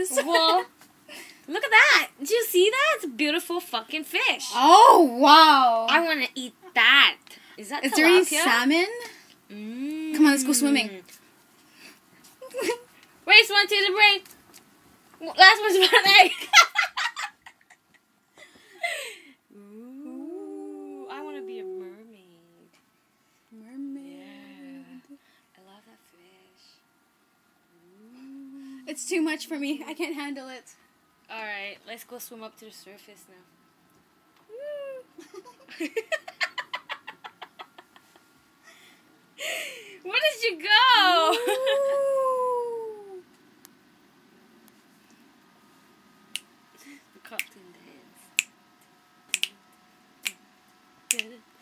this. Well, look at that. Did you see that? It's a beautiful fucking fish. Oh, wow. I want to eat that. Is that Is there any tilapia? salmon? Come on, let's go swimming. Race 1 to the brain. Last one's for an egg. Ooh, I want to be a mermaid. Mermaid. Yeah. I love that fish. Ooh. It's too much for me. I can't handle it. Alright, let's go swim up to the surface now. Where did you go? The cocktail dance.